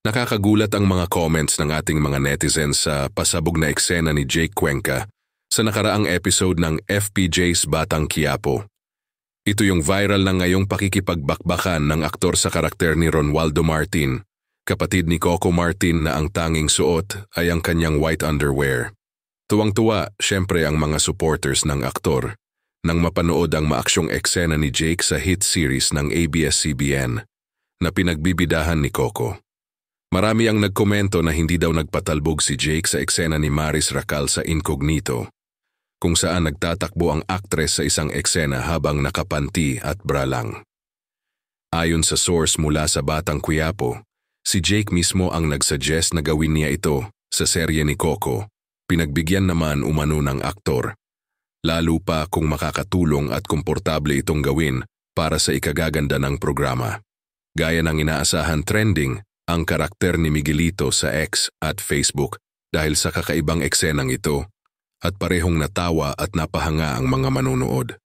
Nakakagulat ang mga comments ng ating mga netizens sa pasabog na eksena ni Jake Cuenca sa nakaraang episode ng FPJ's Batang Quiapo. Ito yung viral na ngayong pakikipagbakbakan ng aktor sa karakter ni Ronaldo Martin, kapatid ni Coco Martin na ang tanging suot ay ang kanyang white underwear. Tuwang-tuwa, syempre ang mga supporters ng aktor nang mapanood ang maaksyong eksena ni Jake sa hit series ng ABS-CBN na pinagbibidahan ni Coco. Marami ang nagkomento na hindi daw nagpatalbog si Jake sa eksena ni Maris Racal sa Incognito, kung saan nagtatakbo ang aktres sa isang eksena habang nakapanti at bra lang. Ayon sa source mula sa Batang Quiapo, si Jake mismo ang nagsuggest na gawin niya ito sa serye ni Coco, pinagbigyan naman umano ng aktor. Lalo pa kung makakatulong at komportable itong gawin para sa ikagaganda ng programa. Gaya ng inaasahan trending ang karakter ni Miguelito sa X at Facebook dahil sa kakaibang eksenang ito at parehong natawa at napahanga ang mga manonood.